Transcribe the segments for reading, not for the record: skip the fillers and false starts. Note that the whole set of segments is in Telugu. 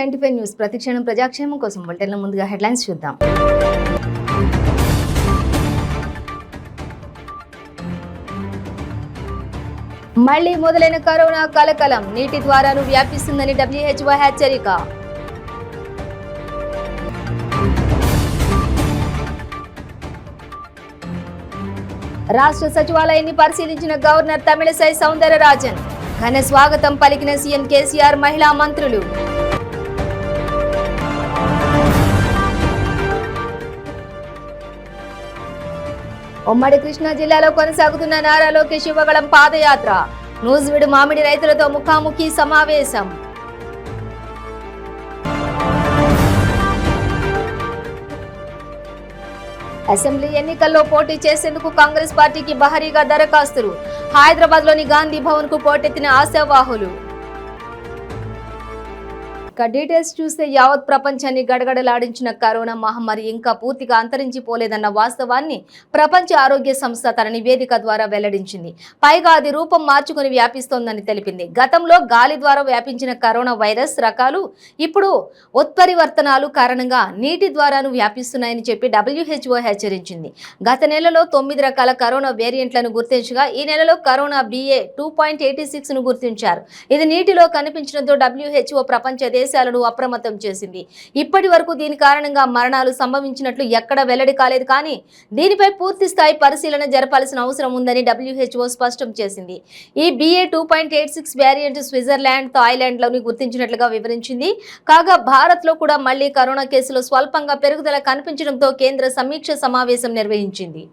95 న్యూస్ ప్రతిక్షణం ప్రజాక్షేమం కోసం బులెటిన్ల ముందుగా హెడ్లైన్స్ చూద్దాం. మళ్లీ మొదలైన కరోనా కలకలం, నీటి ద్వారాను వ్యాపిస్తుందని WHO హెచ్చరిక. రాష్ట్ర సచివాలయాన్ని పరిశీలించిన గవర్నర్ తమిళసై సౌందరరాజన్. ఘన స్వాగతం పలికిన సీఎం కేసీఆర్, మహిళా మంత్రులు. ఉమ్మడి కృష్ణా జిల్లాలో కొనసాగుతున్న నారా లోకేష్ యువగళం పాదయాత్ర. నూజివీడు మామిడి రైతులతో ముఖాముఖి సమావేశం. అసెంబ్లీ ఎన్నికల్లో పోటీ చేసేందుకు కాంగ్రెస్ పార్టీకి భారీగా దరఖాస్తులు. హైదరాబాద్ లోని గాంధీ భవన్ కు పోటెత్తిన ఆశావాహులు. డీటెయిల్స్ చూస్తే యావత్ ప్రపంచాన్ని గడగడలాడించిన కరోనా మహమ్మారి ఇంకా పూర్తిగా అంతరించిపోలేదన్న వాస్తవాన్ని ప్రపంచ ఆరోగ్య సంస్థ తన నివేదిక ద్వారా వెల్లడించింది. పైగా అది రూపం మార్చుకుని వ్యాపిస్తోందని తెలిపింది. గతంలో గాలి ద్వారా వ్యాపించిన కరోనా వైరస్ రకాలు ఇప్పుడు ఉత్పరివర్తనాలు కారణంగా నీటి ద్వారాను వ్యాపిస్తున్నాయని చెప్పి WHO హెచ్చరించింది. గత నెలలో 9 రకాల కరోనా వేరియంట్లను గుర్తించగా ఈ నెలలో కరోనా BA 2.86 ను గుర్తించారు. ఇది నీటిలో కనిపించడంతో WHO ప్రపంచ దేశాలను అప్రమత్తం చేసింది. ఇప్పటి వరకు దీని కారణంగా మరణాలు సంభవించినట్లు ఎక్కడ వెల్లడి కాలేదు. కానీ దీనిపై పూర్తి స్థాయి పరిశీలన జరపాల్సిన అవసరం ఉందని WHO స్పష్టం చేసింది. ఈ BA 2.86 వేరియంట్ స్విట్జర్లాండ్, థాయిలాండ్ లోని గుర్తించినట్లుగా వివరించింది. కాగా భారత్ లో కూడా మళ్లీ కరోనా కేసులు స్వల్పంగా పెరుగుదల కనిపించడంతో కేంద్ర సమీక్ష సమావేశం నిర్వహించింది.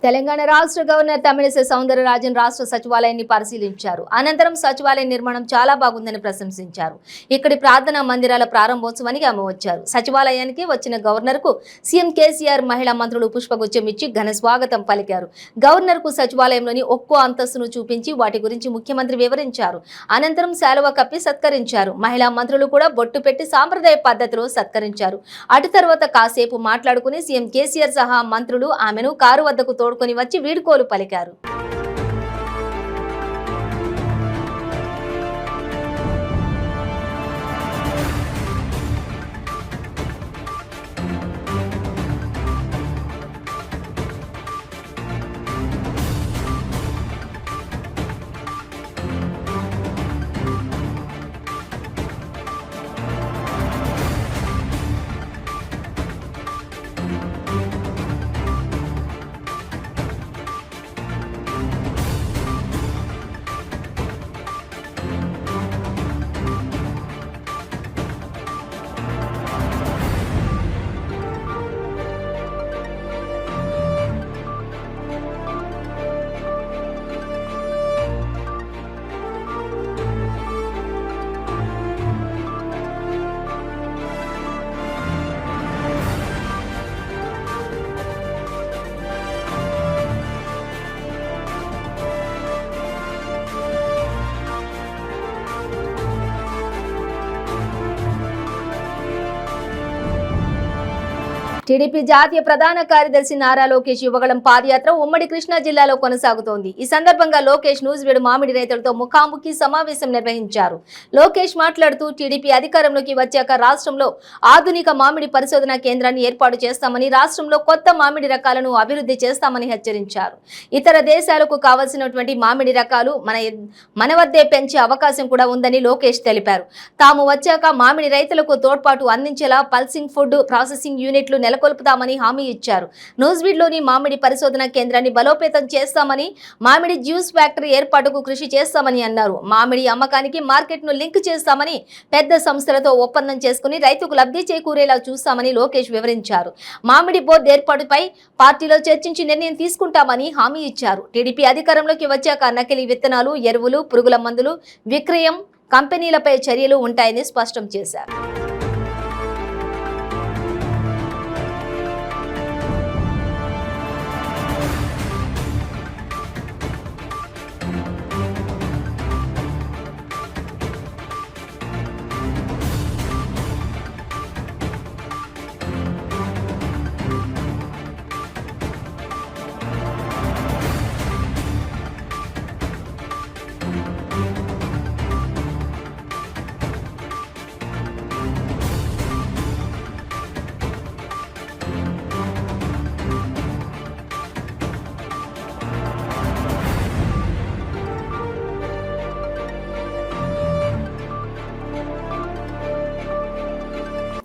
తెలంగాణ రాష్ట్ర గవర్నర్ తమిళసై సౌందరరాజన్ రాష్ట్ర సచివాలయాన్ని పరిశీలించారు. అనంతరం సచివాలయ నిర్మాణం చాలా బాగుందని ప్రశంసించారు. ఇక్కడి ప్రార్థనా మందిరాల ప్రారంభోత్సవానికి ఆమె వచ్చారు. సచివాలయానికి వచ్చిన గవర్నర్ కు సీఎం కేసీఆర్, మహిళా మంత్రులు పుష్పగుచ్చం ఇచ్చి ఘన స్వాగతం పలికారు. గవర్నర్ కు సచివాలయంలోని ఒక్కో అంతస్తును చూపించి వాటి గురించి ముఖ్యమంత్రి వివరించారు. అనంతరం శాలువా కప్పి సత్కరించారు. మహిళా మంత్రులు కూడా బొట్టు పెట్టి సాంప్రదాయ పద్ధతిలో సత్కరించారు. అటు తర్వాత కాసేపు మాట్లాడుకుని సీఎం కేసీఆర్ సహా మంత్రులు ఆమెను కారు వద్దకు తోడుకొని వచ్చి వీడ్కోలు పలికారు. టీడీపీ జాతీయ ప్రధాన కార్యదర్శి నారా లోకేష్ యువగళం పాదయాత్ర ఉమ్మడి కృష్ణా జిల్లాలో కొనసాగుతోంది. ఈ సందర్భంగా లోకేష్ నూజివీడు మామిడి రైతులతో ముఖాముఖి సమావేశం నిర్వహించారు. లోకేష్ మాట్లాడుతూ టీడీపీ అధికారంలోకి వచ్చాక రాష్ట్రంలో ఆధునిక మామిడి పరిశోధన కేంద్రాన్ని ఏర్పాటు చేస్తామని, రాష్ట్రంలో కొత్త మామిడి రకాలను అభివృద్ధి చేస్తామని హెచ్చరించారు. ఇతర దేశాలకు కావలసినటువంటి మామిడి రకాలు మన వద్దే పెంచే అవకాశం కూడా ఉందని లోకేష్ తెలిపారు. తాము వచ్చాక మామిడి రైతులకు తోడ్పాటు అందించేలా పల్సింగ్ ఫుడ్ ప్రాసెసింగ్ యూనిట్లు నెలకొల్పుతామని హామీ ఇచ్చారు. నూజివీడ్లోని మామిడి పరిశోధన కేంద్రాన్ని బలోపేతం చేస్తామని, మామిడి జ్యూస్ ఫ్యాక్టరీ ఏర్పాటుకు కృషి చేస్తామని అన్నారు. మామిడి అమ్మకానికి మార్కెట్ను లింక్ చేస్తామని, పెద్ద సంస్థలతో ఒప్పందం చేసుకుని రైతుకు లబ్ధి చేకూరేలా చూస్తామని లోకేష్ వివరించారు. మామిడి బోర్డు ఏర్పాటుపై పార్టీలో చర్చించి నిర్ణయం తీసుకుంటామని హామీ ఇచ్చారు. టీడీపీ అధికారంలోకి వచ్చాక నకిలీ విత్తనాలు, ఎరువులు, పురుగుల మందులు విక్రయం కంపెనీలపై చర్యలు ఉంటాయని స్పష్టం చేశారు.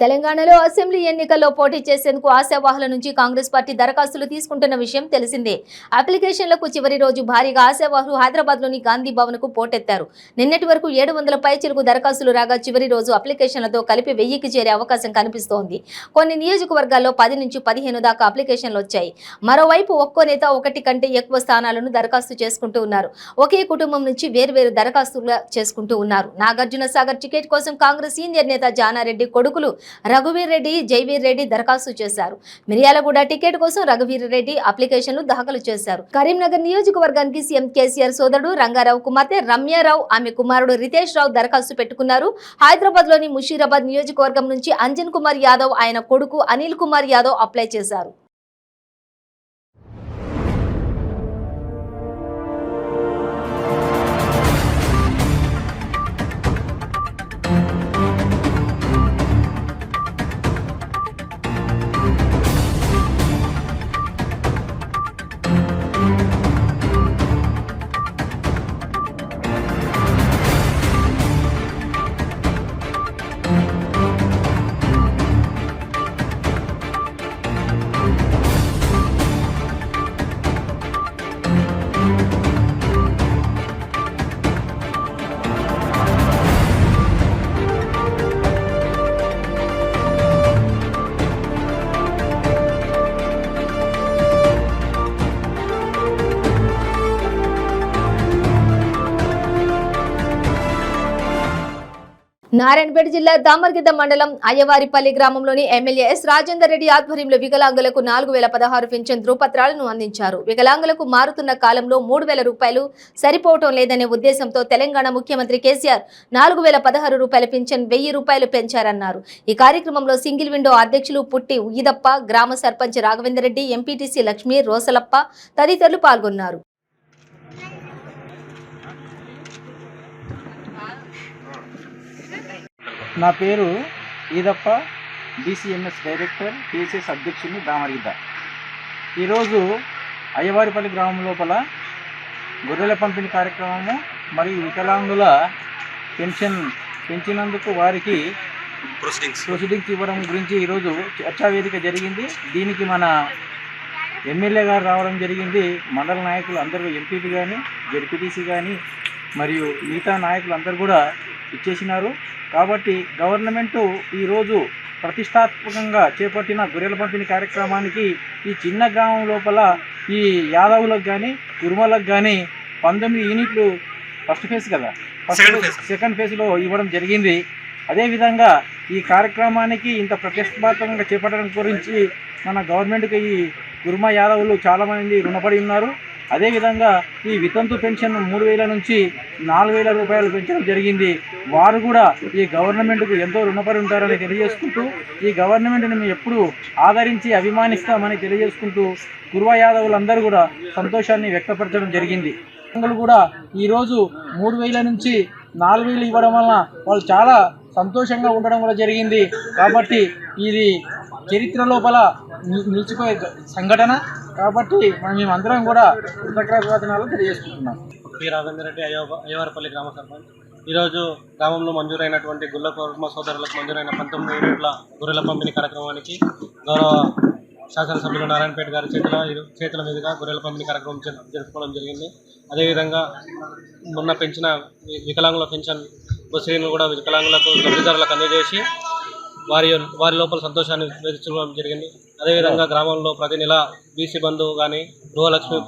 తెలంగాణలో అసెంబ్లీ ఎన్నికల్లో పోటీ చేసేందుకు ఆశావాహుల నుంచి కాంగ్రెస్ పార్టీ దరఖాస్తులు తీసుకుంటున్న విషయం తెలిసిందే. అప్లికేషన్లకు చివరి రోజు భారీగా ఆశావాహులు హైదరాబాద్లోని గాంధీ భవన్కు పోటెత్తారు. నిన్నటి వరకు 700 పైచిలుకు దరఖాస్తులు రాగా చివరి రోజు అప్లికేషన్లతో కలిపి 1000కి చేరే అవకాశం కనిపిస్తోంది. కొన్ని నియోజకవర్గాల్లో 10 నుంచి 15 దాకా అప్లికేషన్లు వచ్చాయి. మరోవైపు ఒక్కో నేత ఒకటి కంటే ఎక్కువ స్థానాలను దరఖాస్తు చేసుకుంటూ ఉన్నారు. ఒకే కుటుంబం నుంచి వేర్వేరు దరఖాస్తులు చేసుకుంటూ ఉన్నారు. నాగార్జున సాగర్ టికెట్ కోసం కాంగ్రెస్ సీనియర్ నేత జానారెడ్డి కొడుకులు రఘువీర్ రెడ్డి, జైవీర్ రెడ్డి దరఖాస్తు చేశారు. మిర్యాలగూడ టికెట్ కోసం రఘువీర్ రెడ్డి అప్లికేషన్లు దాఖలు చేశారు. కరీంనగర్ నియోజకవర్గానికి సీఎం కేసీఆర్ సోదరుడు రంగారావు కుమార్తె రమ్యారావు, ఆమె కుమారుడు రితేష్ రావు దరఖాస్తు పెట్టుకున్నారు. హైదరాబాద్ లోని ముషీరాబాద్ నియోజకవర్గం నుంచి అంజన్ కుమార్ యాదవ్, ఆయన కొడుకు అనిల్ కుమార్ యాదవ్ అప్లై చేశారు. నారాయణపేట జిల్లా దామర్గిద్ద మండలం అయ్యవారిపల్లి గ్రామంలోని ఎమ్మెల్యే ఎస్ రాజేందర్ రెడ్డి ఆధ్వర్యంలో వికలాంగులకు 4016 పింఛన్ ధృవపత్రాలను అందించారు. వికలాంగులకు మారుతున్న కాలంలో 3000 రూపాయలు సరిపోవటం లేదనే ఉద్దేశంతో తెలంగాణ ముఖ్యమంత్రి కేసీఆర్ 4016 రూపాయల పింఛన్ 1000 రూపాయలు పెంచారన్నారు. ఈ కార్యక్రమంలో సింగిల్ విండో అధ్యక్షులు పుట్టి ఉయ్యిదప్ప, గ్రామ సర్పంచ్ రాఘవేందర్ రెడ్డి, ఎంపీటీసీ లక్ష్మీ, రోసలప్ప తదితరులు పాల్గొన్నారు. నా పేరు ఈదప్ప, డిసిఎంఎస్ డైరెక్టర్, టీఎస్ఎస్ అధ్యక్షుడిని దామర్గిద్ద. ఈరోజు అయ్యవారిపల్లి గ్రామం లోపల గొర్రెల పంపిణీ కార్యక్రమము మరియు వికలాంగుల పెన్షన్ పెంచినందుకు వారికి ప్రొసీడింగ్స్ ఇవ్వడం గురించి ఈరోజు చర్చా వేదిక జరిగింది. దీనికి మన ఎమ్మెల్యే గారు రావడం జరిగింది. మండల నాయకులు అందరూ, ఎంపీపీ కానీ, జెడ్పీటీసీ కానీ మరియు మిగతా నాయకులు అందరూ కూడా ఇచ్చేసినారు. కాబట్టి గవర్నమెంటు ఈరోజు ప్రతిష్టాత్మకంగా చేపట్టిన గొర్రెల పంపిణీ కార్యక్రమానికి ఈ చిన్న గ్రామం లోపల ఈ యాదవులకు కానీ, కురుమలకు కానీ 19 యూనిట్లు ఫస్ట్ ఫేజ్ కదా, సెకండ్ ఫేజ్లో ఇవ్వడం జరిగింది. అదేవిధంగా ఈ కార్యక్రమానికి ఇంత ప్రతిష్టాత్మకంగా చేపట్టడం గురించి మన గవర్నమెంట్కి ఈ కురుమ యాదవులు చాలామంది రుణపడి ఉన్నారు. అదేవిధంగా ఈ వితంతు పెన్షన్ 3000 నుంచి 4000 రూపాయలు పెంచడం జరిగింది. వారు కూడా ఈ గవర్నమెంట్కు ఎంతో రుణపడి ఉంటారని తెలియజేసుకుంటూ, ఈ గవర్నమెంట్ని మేము ఎప్పుడు ఆదరించి అభిమానిస్తామని తెలియజేసుకుంటూ కురువ యాదవులందరూ కూడా సంతోషాన్ని వ్యక్తపరచడం జరిగింది. కూడా ఈరోజు 3000 నుంచి 4000 ఇవ్వడం వలన వాళ్ళు చాలా సంతోషంగా ఉండడం కూడా జరిగింది. కాబట్టి ఇది చరిత్ర లోపల నిలిచిపోయే సంఘటన. కాబట్టి మేమందరం కూడా కృతజ్ఞతలు తెలియజేసుకుంటున్నాం. పి రాఘవేందర్ రెడ్డి, అయ్యవారిపల్లి గ్రామ సర్పంచ్. ఈరోజు గ్రామంలో మంజూరైనటువంటి గుళ్ళ కుర్మ సోదరులకు మంజూరైన 19 యూనిట్ల గొర్రెల పంపిణీ కార్యక్రమానికి గౌరవ శాసనసభ్యులు నారాయణపేట గారి చేతుల మీదుగా గొర్రెల పంపిణీ కార్యక్రమం జరుపుకోవడం జరిగింది. అదేవిధంగా మొన్న పెంచిన వికలాంగుల పెన్షన్ బస్సులను కూడా వికలాంగులకు లబ్ధిదారులకు అందజేసి వారి లోపల సంతోషాన్ని వెతుకోవడం జరిగింది. అదేవిధంగా గ్రామంలో ప్రతి నెల బీసీ బంధు కానీ, గృహలక్ష్మి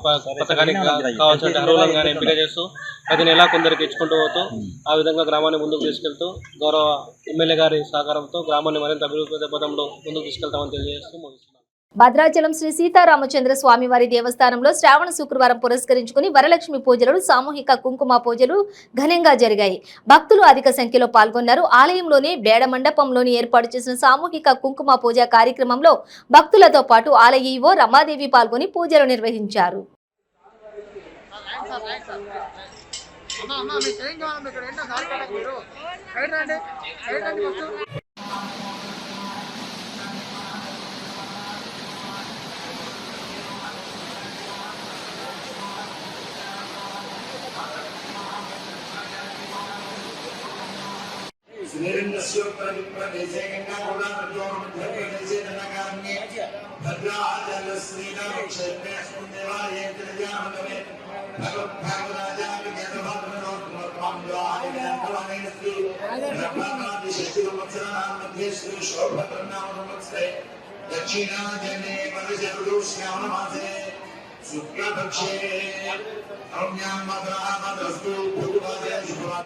పథకానికి కావాల్సిన అర్హులను కానీ ఎంపిక చేస్తూ ప్రతి నెల కొందరికి ఇచ్చుకుంటూ పోతూ ఆ విధంగా గ్రామాన్ని ముందుకు తీసుకెళ్తూ గౌరవ ఎమ్మెల్యే గారి సహకారంతో గ్రామాన్ని మరింత అభివృద్ధి పథంలో ముందుకు తీసుకెళ్తామని తెలియజేస్తూ ముగిస్తున్నాం. భద్రాచలం శ్రీ సీతారామచంద్ర స్వామివారి దేవస్థానంలో శ్రావణ శుక్రవారం పురస్కరించుకుని వరలక్ష్మి పూజలు, సామూహిక కుంకుమ పూజలు ఘనంగా జరిగాయి. భక్తులు అధిక సంఖ్యలో పాల్గొన్నారు. ఆలయంలోని బేడ మండపంలోని ఏర్పాటు చేసిన సామూహిక కుంకుమ పూజ కార్యక్రమంలో భక్తులతో పాటు ఆలయ ఈవో రమాదేవి పాల్గొని పూజలు నిర్వహించారు. Sinerindasya दक्षिणाजने परशुश्याममासे शुक्लपक्षे रम्यां मद्रामदस्तु भूतवादे शुभवा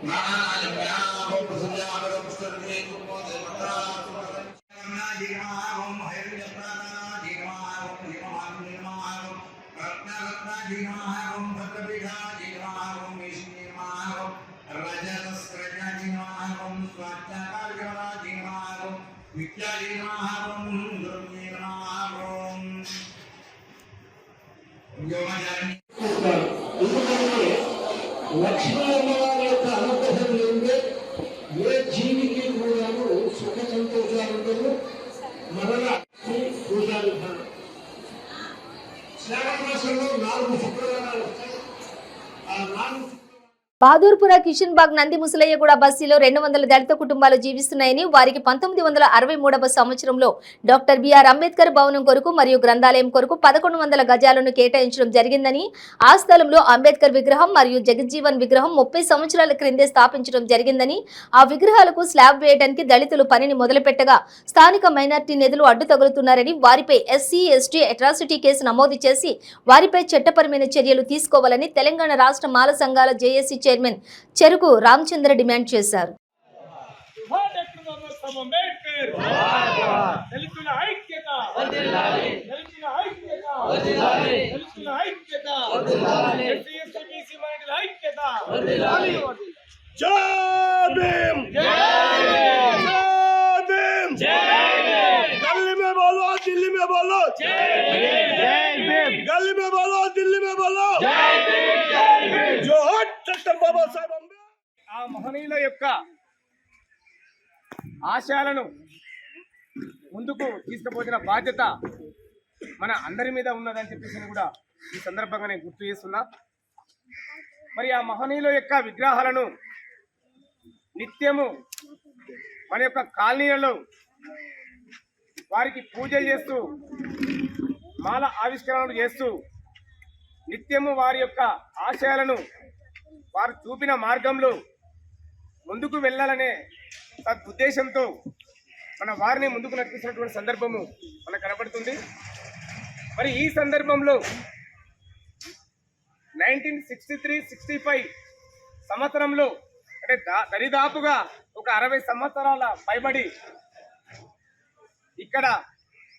महानम्यां प्रसन्नामरं स्तर्वे कुमोदे मद्रामनाजिमां हैर्यप्राणाजिमां जिमां रत्नरत्नाजिमां भक्तपीठाजिमां विष्णुजिमां रजतस्त्रजाजिमां स्वात्मकार्यजिमां विद्याजिमां दुर्जिमां योमजन లక్ష్మీ అమ్మవారి యొక్క అనుగ్రహం లేదే ఏ జీవికి కూడాను సుఖ సంతోషాలు మరలా పూజా విధానం శ్రావణ మాసంలో 4 శుక్రవారాలు వస్తాయి. ఆ 4 బహదూర్పుర కిషన్ బాగ్ నంది ముసలయ్యగూడ బస్తీలో 200 దళిత కుటుంబాలు జీవిస్తున్నాయని వారికి 1963వ సంవత్సరంలో డాక్టర్ బిఆర్ అంబేద్కర్ భవనం కొరకు మరియు గ్రంథాలయం కొరకు 1100 గజాలను కేటాయించడం జరిగిందని ఆ స్థలంలో అంబేద్కర్ విగ్రహం మరియు జగజ్జీవన్ విగ్రహం 30 సంవత్సరాల క్రిందే స్థాపించడం జరిగిందని ఆ విగ్రహాలకు స్లాబ్ వేయడానికి దళితులు పనిని మొదలుపెట్టగా స్థానిక మైనార్టీ నేతలు అడ్డు తగులుతున్నారని వారిపై ఎస్సీ ఎస్టీ అట్రాసిటీ కేసు నమోదు చేసి వారిపై చట్టపరమైన చర్యలు తీసుకోవాలని తెలంగాణ రాష్ట్ర మాల సంఘాల జేఏసీ చైర్మన్ చెరుకు రామచంద్ర డిమాండ్ చేశారు. ఆ మహనీయుల యొక్క ఆశయాలను ముందుకు తీసుకుపోతున్న బాధ్యత మన అందరి మీద ఉన్నదని చెప్పేసి కూడా ఈ సందర్భంగా నేను గుర్తు చేస్తున్నా. మరి ఆ మహనీయుల యొక్క విగ్రహాలను నిత్యము మన యొక్క కాలనీలలో వారికి పూజలు చేస్తూ మాల ఆవిష్కరణలు చేస్తూ నిత్యము వారి యొక్క ఆశయాలను వారు చూపిన మార్గంలో ముందుకు వెళ్ళాలనే సదుద్దేశంతో మన వారిని ముందుకు నడిపిస్తున్నటువంటి సందర్భము మనకు కనబడుతుంది. మరి ఈ సందర్భంలో 1963-65 సంవత్సరంలో అంటే దరిదాపుగా ఒక 60 సంవత్సరాల పైబడి ఇక్కడ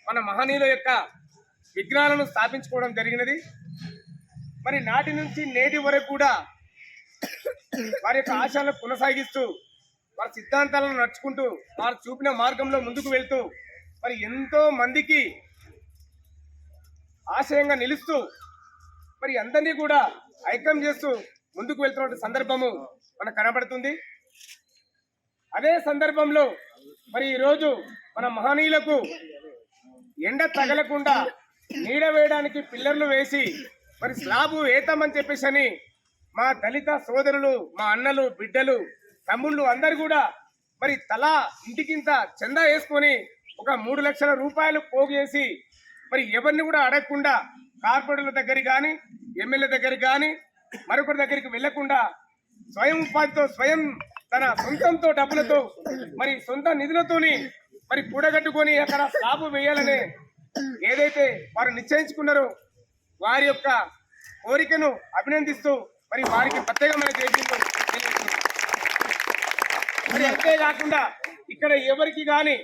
మన మహనీయుల యొక్క విగ్రహాలను స్థాపించుకోవడం జరిగినది. మరి నాటి నుంచి నేటి వరకు కూడా వారి యొక్క ఆశయాలను కొనసాగిస్తూ వారి సిద్ధాంతాలను నడుచుకుంటూ వారు చూపిన మార్గంలో ముందుకు వెళ్తూ మరి ఎంతో మందికి ఆశయంగా నిలుస్తూ మరి అందరినీ కూడా ఐక్యం చేస్తూ ముందుకు వెళ్తున్న సందర్భము మనకు కనబడుతుంది. అదే సందర్భంలో మరి ఈరోజు మన మహనీయులకు ఎండ తగలకుండా నీడ వేయడానికి పిల్లర్లు వేసి మరి స్లాబు వేతామని చెప్పేసి మా దళిత సోదరులు, మా అన్నలు, బిడ్డలు, తమ్ముళ్ళు అందరు కూడా మరి తలా ఇంటికింత చందా వేసుకొని ఒక 3 లక్షల రూపాయలు పోగేసి మరి ఎవరిని కూడా అడగకుండా కార్పొరేటర్ల దగ్గర కానీ ఎమ్మెల్యే దగ్గర కానీ మరొకరి దగ్గరికి వెళ్లకుండా స్వయం ఉపాధితో స్వయం తన సొంతంతో డబ్బులతో మరి సొంత నిధులతోని మరి కూడగట్టుకొని అక్కడ స్లాబు వేయాలనే ఏదైతే వారు నిశ్చయించుకున్నారో వారి యొక్క కోరికను అభినందిస్తూ మరి వారికి ప్రత్యేకమైన జైలు మరి అంతేకాకుండా ఇక్కడ ఎవరికి కానీ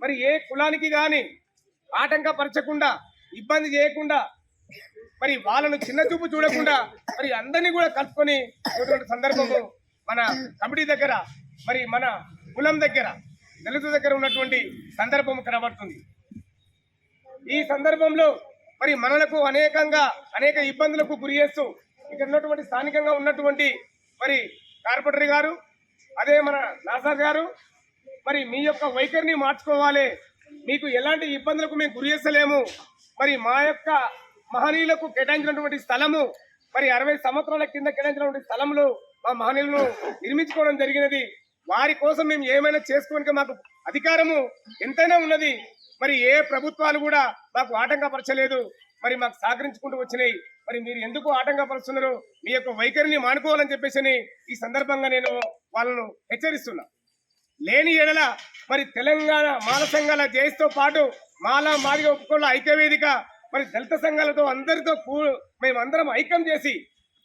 మరి ఏ కులానికి కానీ ఆటంకపరచకుండా ఇబ్బంది చేయకుండా మరి వాళ్ళను చిన్న చూపు చూడకుండా మరి అందరినీ కూడా కలుపుకొని సందర్భము మన కమిటీ దగ్గర మరి మన కులం దగ్గర దళిత దగ్గర ఉన్నటువంటి సందర్భం కనబడుతుంది. ఈ సందర్భంలో మరి మనలకు అనేక ఇబ్బందులకు గురి చేస్తూ ఇక్కడ ఉన్నటువంటి స్థానికంగా ఉన్నటువంటి మరి కార్పొరేటర్ గారు, అదే మన నాసార్ గారు మరి మీ యొక్క వైఖరిని మార్చుకోవాలి. మీకు ఎలాంటి ఇబ్బందులకు మేము గురి చేస్తలేము. మరి మా యొక్క మహనీయులకు కేటాయించినటువంటి స్థలము మరి 60 సంవత్సరాల కింద కేటాయించినటువంటి స్థలంలో మా మహనీయులను నిర్మించుకోవడం జరిగినది. వారి కోసం మేము ఏమైనా చేసుకోవడానికి మాకు అధికారము ఎంతైనా ఉన్నది. మరి ఏ ప్రభుత్వాలు కూడా మాకు ఆటంకపరచలేదు. మరి మాకు సహకరించుకుంటూ వచ్చినాయి. మరి మీరు ఎందుకు ఆటంకపరుస్తున్నారు? మీ యొక్క వైఖరిని మానుకోవాలని చెప్పేసి ఈ సందర్భంగా నేను వాళ్ళను హెచ్చరిస్తున్నా. లేని ఎడల మరి తెలంగాణ మాల సంఘాల జేఏసీతో పాటు మాల మాదిగ ఒప్పుకోళ్ళ ఐక్యవేదిక మరి దళిత సంఘాలతో అందరితో మేమందరం ఐక్యం చేసి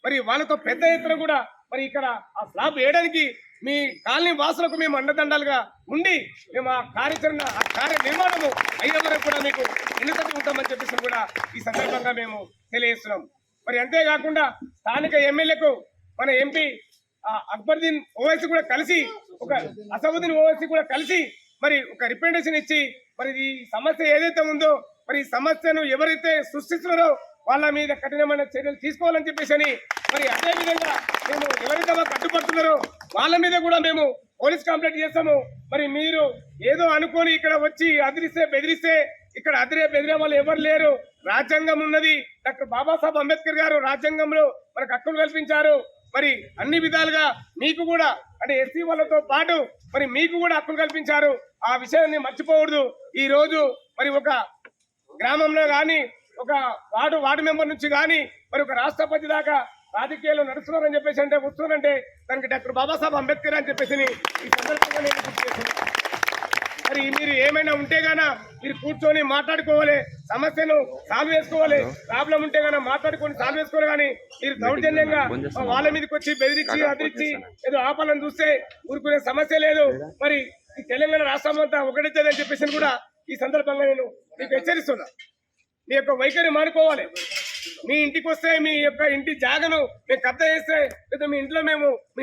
మరి వాళ్ళతో పెద్ద ఎత్తున కూడా మరి ఇక్కడ ఆ స్లాబ్ వేయడానికి మీ కాలనీ వాసులకు మేము అండదండాలుగా ఉండి మేము ఆ కార్యాచరణ ఆ కార్య నిర్మాణము అయ్యే వరకు కూడా మీకు ఎన్నికటి ఉంటామని చెప్పేసి కూడా ఈ సందర్భంగా మేము తెలియజేస్తున్నాం. మరి అంతేకాకుండా స్థానిక ఎమ్మెల్యేకు మన ఎంపీ అక్బరుద్దీన్ ఓవైసీ కూడా కలిసి ఒక అసదుద్దీన్ ఓవైసీ కూడా కలిసి మరి ఒక రిప్రజెంటేషన్ ఇచ్చి మరి ఈ సమస్య ఏదైతే ఉందో మరి ఈ సమస్యను ఎవరైతే సృష్టిస్తున్నారో వాళ్ళ మీద కఠినమైన చర్యలు తీసుకోవాలని చెప్పేసి మరి అదే విధంగా మేము ఎవరైతే మాకు అడ్డుపడుతున్నారో వాళ్ళ మీద కూడా మేము పోలీస్ కంప్లైంట్ చేస్తాము. మరి మీరు ఏదో అనుకొని ఇక్కడ వచ్చి బెదిరిస్తే ఇక్కడ బెదిరే వాళ్ళు ఎవరు లేరు. రాజ్యాంగం ఉన్నది. డాక్టర్ బాబాసాహెబ్ అంబేద్కర్ గారు రాజ్యాంగంలో మనకు హక్కులు కల్పించారు. మరి అన్ని విధాలుగా మీకు కూడా అంటే ఎస్సీ వాళ్ళతో పాటు మరి మీకు కూడా హక్కులు కల్పించారు. ఆ విషయాన్ని మర్చిపోకూడదు. ఈ రోజు మరి ఒక గ్రామంలో కానీ ఒక వార్డు మెంబర్ నుంచి కానీ మరి ఒక రాష్ట్రపతి దాకా రాజకీయాలు నడుస్తున్నారని చెప్పేసి అంటే వస్తున్నారంటే దానికి డాక్టర్ బాబాసాహెబ్ అంబేద్కర్ అని చెప్పేసి ఈ సందర్భంగా నేను గుర్తు చేస్తున్నాను. మరి మీరు ఏమైనా ఉంటే గానా మీరు కూర్చొని మాట్లాడుకోవాలి, సమస్యను సాల్వ్ చేసుకోవాలి. ప్రాబ్లం ఉంటే గానా మాట్లాడుకొని సాల్వ్ చేసుకోవాలి. కానీ మీరు దౌర్జన్యంగా వాళ్ళ మీదకి వచ్చి బెదిరించి అదిరించి ఏదో ఆపాలని చూస్తే ఊరుకునే సమస్య లేదు. మరి ఈ తెలంగాణ రాష్ట్రం అంతా ఒకటేదని చెప్పేసి కూడా ఈ సందర్భంగా నేను మీకు హెచ్చరిస్తున్నా. మీ యొక్క వైఖరి మానుకోవాలి. మీ ఇంటికి వస్తే మీ యొక్క ఇంటి జాగను మేము కబ్జా చేస్తే లేదా మీ ఇంట్లో మీ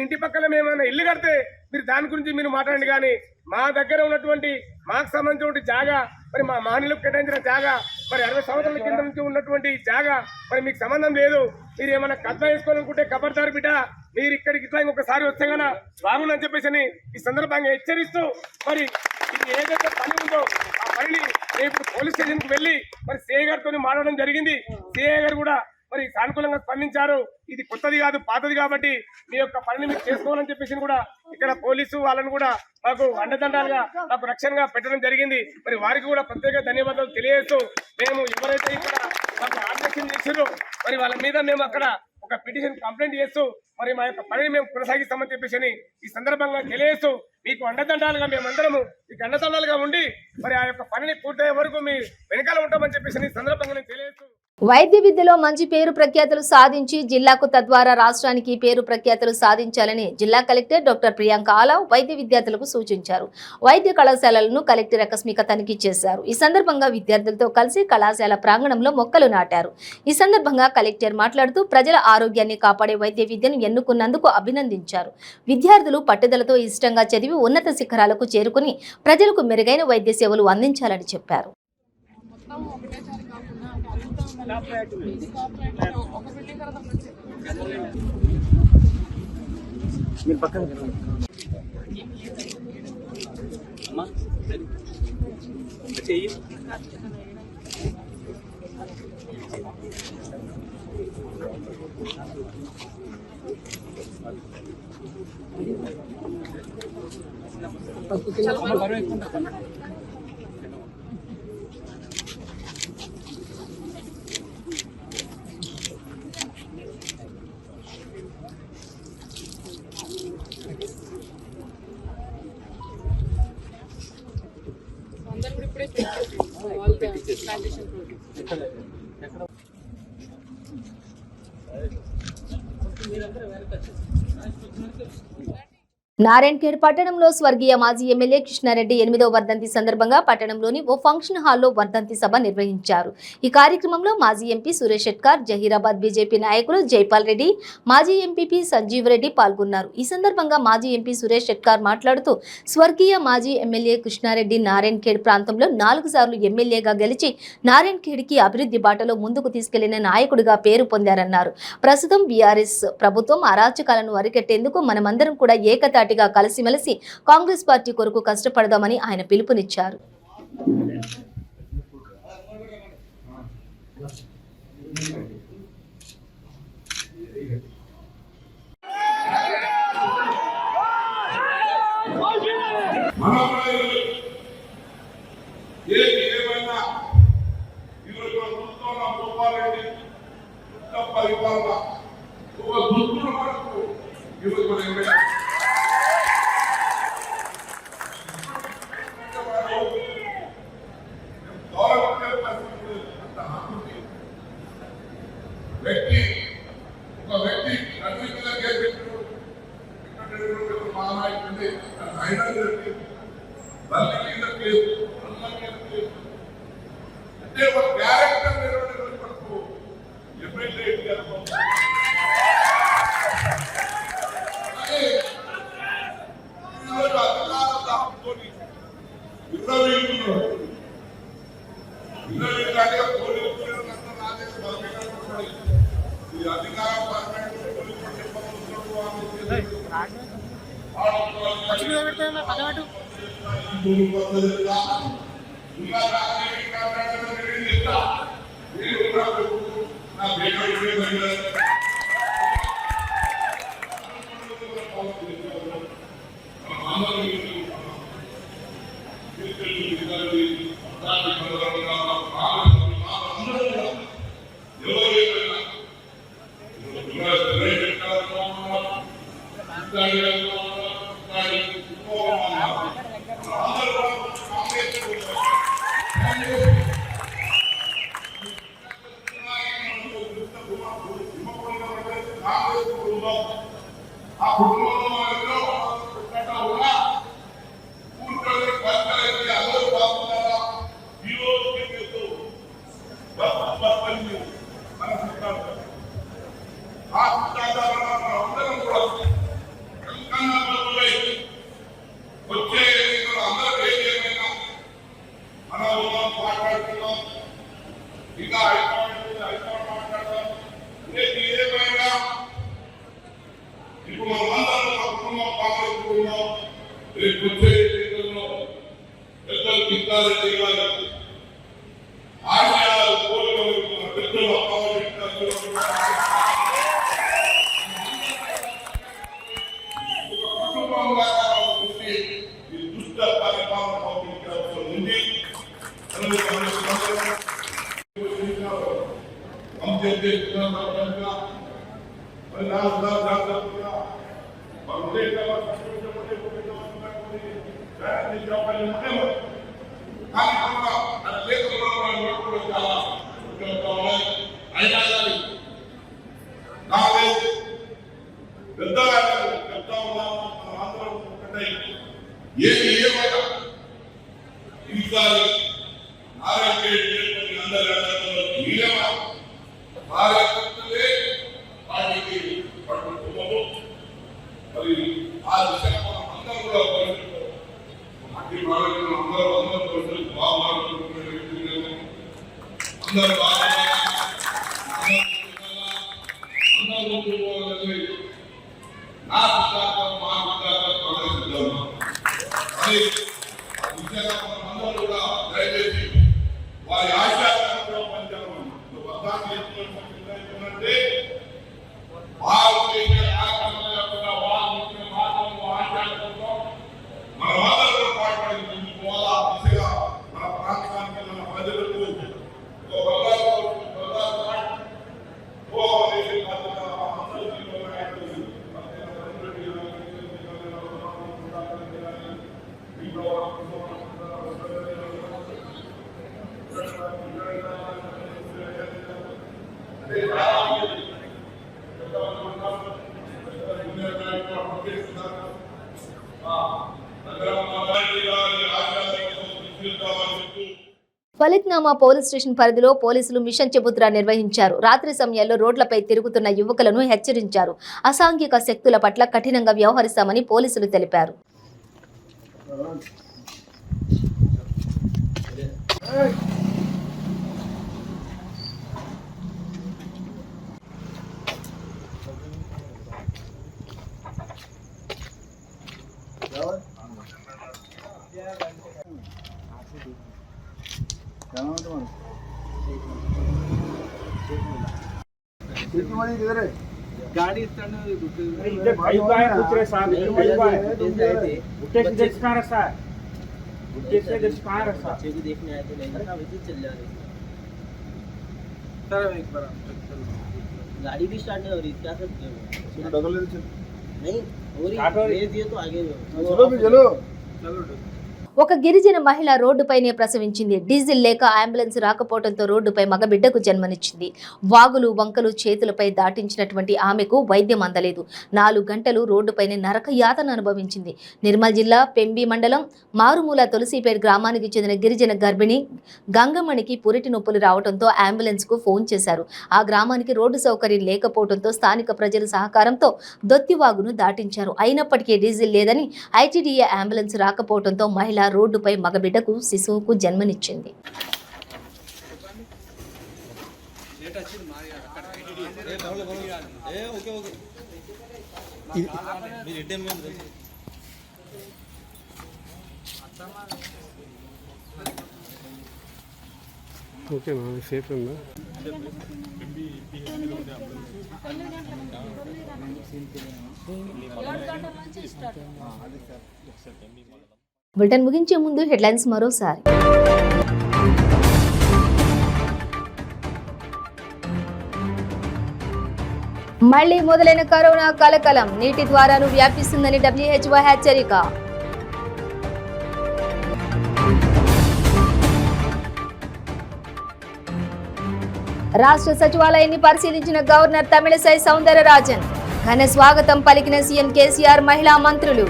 ఇంటి పక్కన మేమైనా ఇల్లు కడితే మీరు దాని గురించి మీరు మాట్లాడండి. కానీ మా దగ్గర ఉన్నటువంటి మాకు సంబంధించినటువంటి జాగా మరి మా మాన్యులకు కేటాయించిన జాగా మరి 60 సంవత్సరాల కింద నుంచి ఉన్నటువంటి జాగా మరి మీకు సంబంధం లేదు. మీరు ఏమైనా కబ్జా చేసుకోవాలనుకుంటే ఖబర్దార్ బిడ్డ, మీరు ఇక్కడికి ఇట్లా ఇంకొకసారి వస్తే కన్నా బాగుందని చెప్పేసి ఈ సందర్భంగా హెచ్చరిస్తూ మరి ఇది ఏదైతే పని ఉందో ఆ పనిని ఇప్పుడు పోలీస్ స్టేషన్కి వెళ్ళి మరి సిఐ గారితో మాట్లాడడం జరిగింది. సిఐ గారు కూడా మరి సానుకూలంగా స్పందించారు. ఇది కొత్తది కాదు, పాతది కాబట్టి మీ యొక్క పనిని మీరు చేసుకోవాలని చెప్పేసి కూడా ఇక్కడ పోలీసు వాళ్ళని కూడా మాకు అండదండాలుగా మాకు రక్షణగా పెట్టడం జరిగింది. మరి వారికి కూడా ప్రత్యేక ధన్యవాదాలు తెలియజేస్తూ మేము ఎవరైతే ఇక్కడ మాకు ఆబ్జెక్షన్ చేసారో మరి వాళ్ళ మీద మేము అక్కడ ఒక పిటిషన్ కంప్లైంట్ చేస్తూ మరి మా యొక్క పనిని మేము కొనసాగిస్తామని చెప్పేసి ఈ సందర్భంగా తెలియజేస్తూ మీకు అండదండాలుగా మేమందరము మీకు అండదండాలుగా ఉండి మరి ఆ యొక్క పనిని పూర్తయ్యే వరకు మీ వెనకాల ఉంటామని చెప్పేసి ఈ సందర్భంగా నేను తెలియజేస్తూ వైద్య విద్యలో మంచి పేరు ప్రఖ్యాతులు సాధించి జిల్లాకు తద్వారా రాష్ట్రానికి పేరు ప్రఖ్యాతులు సాధించాలని జిల్లా కలెక్టర్ డాక్టర్ ప్రియాంక ఆలా వైద్య విద్యార్థులకు సూచించారు. వైద్య కళాశాలలను కలెక్టర్ ఆకస్మిక తనిఖీ చేశారు. ఈ సందర్భంగా విద్యార్థులతో కలిసి కళాశాల ప్రాంగణంలో మొక్కలు నాటారు. ఈ సందర్భంగా కలెక్టర్ మాట్లాడుతూ ప్రజల ఆరోగ్యాన్ని కాపాడే వైద్య విద్యను ఎన్నుకున్నందుకు అభినందించారు. విద్యార్థులు పట్టుదలతో ఇష్టంగా చదివి ఉన్నత శిఖరాలకు చేరుకుని ప్రజలకు మెరుగైన వైద్య సేవలు అందించాలని చెప్పారు. నారాయణఖేడ్ పట్టణంలో స్వర్గీయ మాజీ ఎమ్మెల్యే కృష్ణారెడ్డి 8వ వర్ధంతి సందర్భంగా పట్టణంలోని ఓ ఫంక్షన్ హాల్లో వర్ధంతి సభ నిర్వహించారు. ఈ కార్యక్రమంలో మాజీ ఎంపీ సురేష్ షెట్కార్, జహీరాబాద్ బీజేపీ నాయకులు జైపాల్ రెడ్డి, మాజీ ఎంపీపీ సంజీవ్ రెడ్డి పాల్గొన్నారు. ఈ సందర్భంగా మాజీ ఎంపీ సురేష్ షెట్కార్ మాట్లాడుతూ స్వర్గీయ మాజీ ఎమ్మెల్యే కృష్ణారెడ్డి నారాయణఖేడ్ ప్రాంతంలో 4 సార్లు ఎమ్మెల్యేగా గెలిచి నారాయణఖేడ్కి అభివృద్ధి బాటలో ముందుకు తీసుకెళ్లిన నాయకుడిగా పేరు పొందారన్నారు. ప్రస్తుతం బీఆర్ఎస్ ప్రభుత్వం అరాచకాలను అరికట్టేందుకు మనమందరం కూడా ఏకతాటిగా కలిసిమెలిసి కాంగ్రెస్ పార్టీ కొరకు కష్టపడదామని ఆయన పిలుపునిచ్చారు. ఏమైనా ఈరోజు చూస్తున్న గోపాలరెడ్డి పరిపాలన ఒక దుస్తుల వరకు ఈరోజు వ్యక్తి ఒక వ్యక్తి అన్ని చేపెట్టు మహానాయకుడి అయినా తల్లి మీద కేసు అన్న మీద కేసు అంటే ఒక క్యారెక్టర్ నిర్వహణ వరకు ఎమ్మెల్యే గారు అధికార దాంతో విర్రవీగుతున్నారు. ఫలిత్నామా పోలీస్ స్టేషన్ పరిధిలో పోలీసులు మిషన్ చెబుత్రా నిర్వహించారు. రాత్రి సమయాల్లో రోడ్లపై తిరుగుతున్న యువకులను హెచ్చరించారు. అసాంఘిక శక్తుల పట్ల కఠినంగా వ్యవహరిస్తామని పోలీసులు తెలిపారు. गाड़ी इधर भाई बाहर पूछ रहे साहब भाई बाहर उठे किधर से आ रहा है बच्चे को देखने आए थे लेकिन अब वैसे चल जा रहे गाड़ी भी स्टार्ट नहीं हो रही क्या करते हो नहीं हो रही धीरे धीरे तो आगे ఒక గిరిజన మహిళ రోడ్డుపైనే ప్రసవించింది. డీజిల్ లేక అంబులెన్స్ రాకపోవడంతో రోడ్డుపై మగబిడ్డకు జన్మనిచ్చింది. వాగులు వంకలు చేతులపై దాటించినటువంటి ఆమెకు వైద్యం అందలేదు. 4 గంటలు రోడ్డుపైనే నరక యాతన అనుభవించింది. నిర్మల్ జిల్లా పెంబి మండలం మారుమూల తులసిపేట గ్రామానికి చెందిన గిరిజన గర్భిణి గంగమణికి పురిటి నొప్పులు రావడంతో అంబులెన్స్ కు ఫోన్ చేశారు. ఆ గ్రామానికి రోడ్డు సౌకర్యం లేకపోవడంతో స్థానిక ప్రజల సహకారంతో దొత్తివాగును దాటించారు. అయినప్పటికీ డీజిల్ లేదని ఐటీడీఏ అంబులెన్స్ రాకపోవడంతో మహిళ రోడ్డుపై మగబిడ్డకు శిశువుకు జన్మనిచ్చింది. బులెటిన్ ముగించే ముందు హెడ్లైన్స్ మరోసారి. మళ్లీ మొదలైన కరోనా కలకలం, నీటి ద్వారాను వ్యాపిస్తుందని WHO హెచ్చరిక. రాష్ట్ర సచివాలయాన్ని పరిశీలించిన గవర్నర్ తమిళసై సౌందరరాజన్. ఘన స్వాగతం పలికిన సీఎం కేసీఆర్, మహిళా మంత్రులు.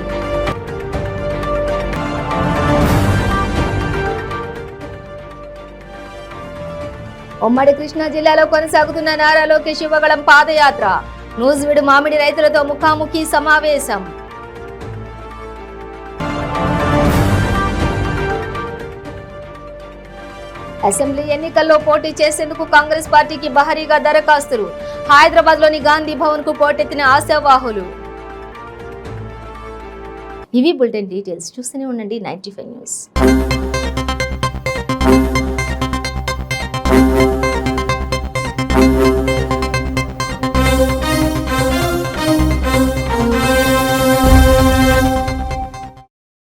ఉమ్మడి కృష్ణా జిల్లాలో కొనసాగుతున్న నారా లోకేష్ యువగళం పాదయాత్ర. నూజివీడు మామిడి రైతులతో ముఖాముఖి సమావేశం. అసెంబ్లీ ఎన్నికల్లో పోటీ చేసేందుకు కాంగ్రెస్ పార్టీకి భారీగా దరఖాస్తులు. హైదరాబాద్లోని గాంధీ భవన్ కు పోటెత్తిన ఆశావాహులు. ఇవి బులెటిన్ డీటెయిల్స్. చూస్తూనే ఉండండి 95 న్యూస్.